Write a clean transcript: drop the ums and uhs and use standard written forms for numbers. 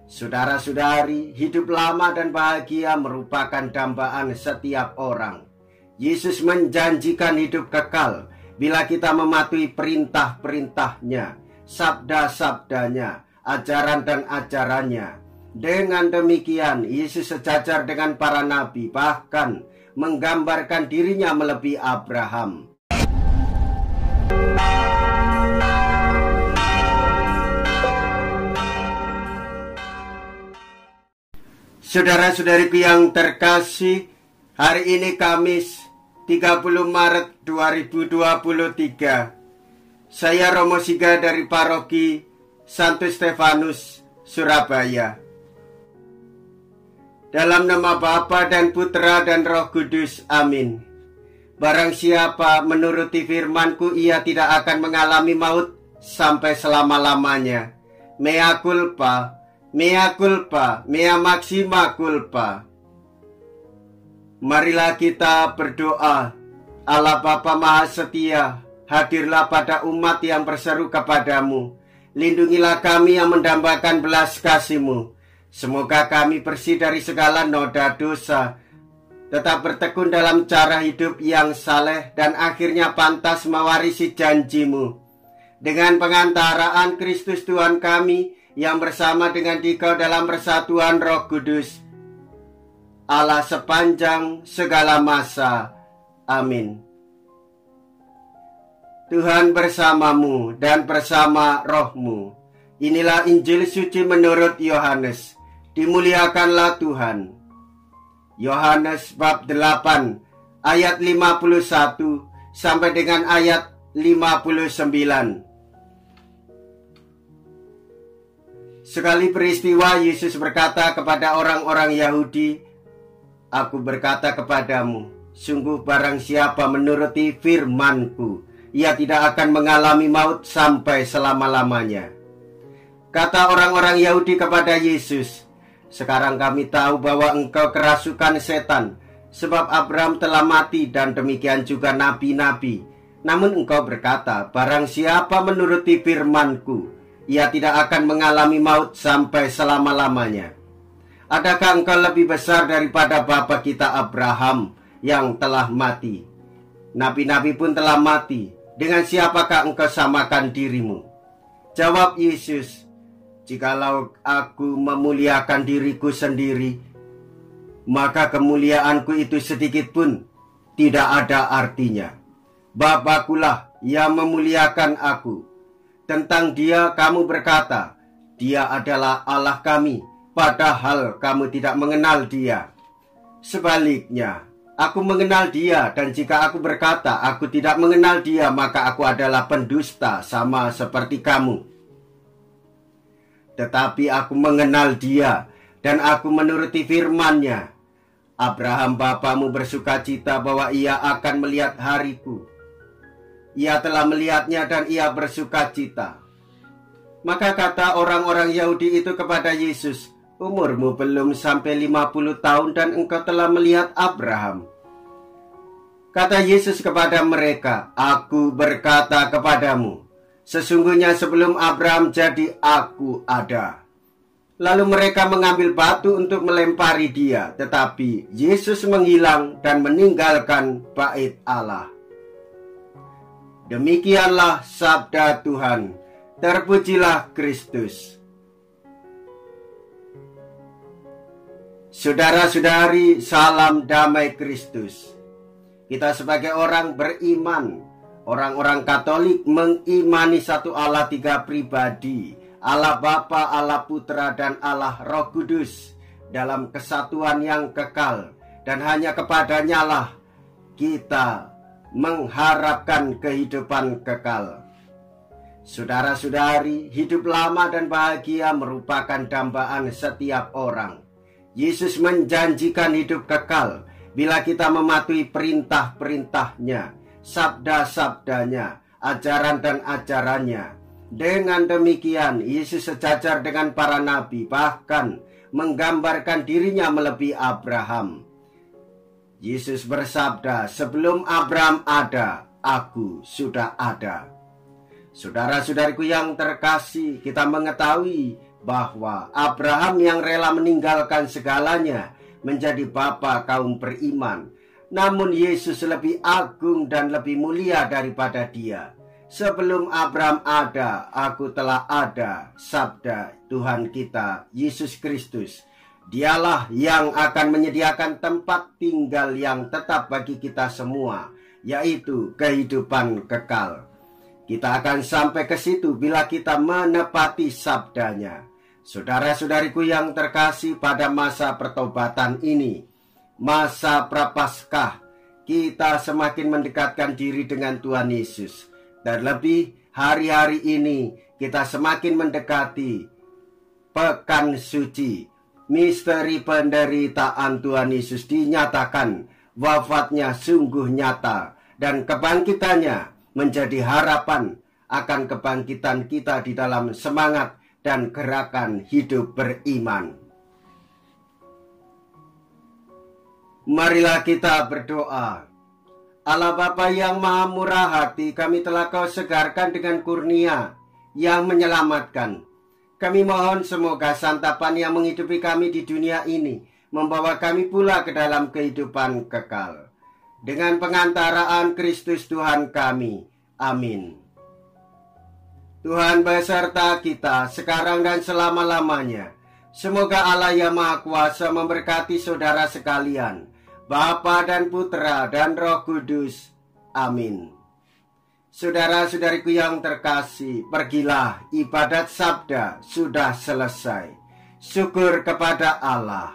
Saudara-saudari, hidup lama dan bahagia merupakan dambaan setiap orang. Yesus menjanjikan hidup kekal bila kita mematuhi perintah-perintahnya, sabda-sabdanya, ajaran dan ajarannya. Dengan demikian, Yesus sejajar dengan para nabi, bahkan menggambarkan dirinya melebihi Abraham. Saudara-saudariku yang terkasih, hari ini Kamis 30 Maret 2023. Saya Romo Siga dari Paroki Santo Stefanus, Surabaya. Dalam nama Bapa dan Putra dan Roh Kudus, amin. Barang siapa menuruti firman-Ku, ia tidak akan mengalami maut sampai selama-lamanya. Mea culpa, mea culpa, mea maxima culpa. Marilah kita berdoa. Allah Bapa Maha Setia, hadirlah pada umat yang berseru kepadamu. Lindungilah kami yang mendambakan belas kasih-Mu. Semoga kami bersih dari segala noda dosa, tetap bertekun dalam cara hidup yang saleh, dan akhirnya pantas mewarisi janji-Mu. Dengan pengantaraan Kristus Tuhan kami, yang bersama dengan Dikau dalam persatuan Roh Kudus, Allah sepanjang segala masa. Amin. Tuhan bersamamu dan bersama rohmu. Inilah Injil suci menurut Yohanes. Dimuliakanlah Tuhan. Yohanes bab 8 ayat 51 sampai dengan ayat 59. Sekali peristiwa, Yesus berkata kepada orang-orang Yahudi, "Aku berkata kepadamu, sungguh barang siapa menuruti firman-Ku, ia tidak akan mengalami maut sampai selama-lamanya." Kata orang-orang Yahudi kepada Yesus, "Sekarang kami tahu bahwa engkau kerasukan setan, sebab Abraham telah mati dan demikian juga nabi-nabi. Namun engkau berkata, barang siapa menuruti firman-Ku, ia tidak akan mengalami maut sampai selama-lamanya. Adakah engkau lebih besar daripada bapa kita Abraham yang telah mati? Nabi-nabi pun telah mati. Dengan siapakah engkau samakan dirimu?" Jawab Yesus, "Jikalau aku memuliakan diriku sendiri, maka kemuliaanku itu sedikit pun tidak ada artinya. Bapa-Kulah yang memuliakan aku. Tentang Dia kamu berkata, Dia adalah Allah kami, padahal kamu tidak mengenal Dia. Sebaliknya, aku mengenal Dia, dan jika aku berkata aku tidak mengenal Dia, maka aku adalah pendusta sama seperti kamu. Tetapi aku mengenal Dia, dan aku menuruti firman-Nya. Abraham bapamu bersukacita bahwa ia akan melihat hariku. Ia telah melihatnya dan ia bersukacita." Maka kata orang-orang Yahudi itu kepada Yesus, "Umurmu belum sampai 50 tahun dan engkau telah melihat Abraham." Kata Yesus kepada mereka, "Aku berkata kepadamu, sesungguhnya sebelum Abraham jadi, aku ada." Lalu mereka mengambil batu untuk melempari Dia, tetapi Yesus menghilang dan meninggalkan bait Allah. Demikianlah sabda Tuhan. Terpujilah Kristus. Saudara-saudari, salam damai Kristus. Kita sebagai orang beriman, orang-orang Katolik, mengimani satu Allah tiga pribadi, Allah Bapa, Allah Putra, dan Allah Roh Kudus, dalam kesatuan yang kekal, dan hanya kepadanya lah kita mengharapkan kehidupan kekal. Saudara-saudari, hidup lama dan bahagia merupakan dambaan setiap orang. Yesus menjanjikan hidup kekal bila kita mematuhi perintah-perintahnya, sabda-sabdanya, ajaran dan ajarannya. Dengan demikian, Yesus sejajar dengan para nabi, bahkan menggambarkan dirinya melebihi Abraham. Yesus bersabda, "Sebelum Abraham ada, aku sudah ada." Saudara-saudariku yang terkasih, kita mengetahui bahwa Abraham yang rela meninggalkan segalanya menjadi bapa kaum beriman. Namun Yesus lebih agung dan lebih mulia daripada dia. Sebelum Abraham ada, aku telah ada, sabda Tuhan kita, Yesus Kristus. Dialah yang akan menyediakan tempat tinggal yang tetap bagi kita semua, yaitu kehidupan kekal. Kita akan sampai ke situ bila kita menepati sabdanya. Saudara-saudariku yang terkasih, pada masa pertobatan ini, masa prapaskah, kita semakin mendekatkan diri dengan Tuhan Yesus. Terlebih hari-hari ini kita semakin mendekati Pekan Suci. Misteri penderitaan Tuhan Yesus dinyatakan, wafatnya sungguh nyata, dan kebangkitannya menjadi harapan akan kebangkitan kita di dalam semangat dan gerakan hidup beriman. Marilah kita berdoa. Allah Bapa yang Maha Murah Hati, kami telah Kau segarkan dengan kurnia yang menyelamatkan. Kami mohon semoga santapan yang menghidupi kami di dunia ini membawa kami pula ke dalam kehidupan kekal. Dengan pengantaraan Kristus Tuhan kami. Amin. Tuhan beserta kita sekarang dan selama-lamanya. Semoga Allah yang Maha Kuasa memberkati saudara sekalian, Bapa dan Putra dan Roh Kudus. Amin. Saudara-saudariku yang terkasih, pergilah, ibadat sabda sudah selesai. Syukur kepada Allah.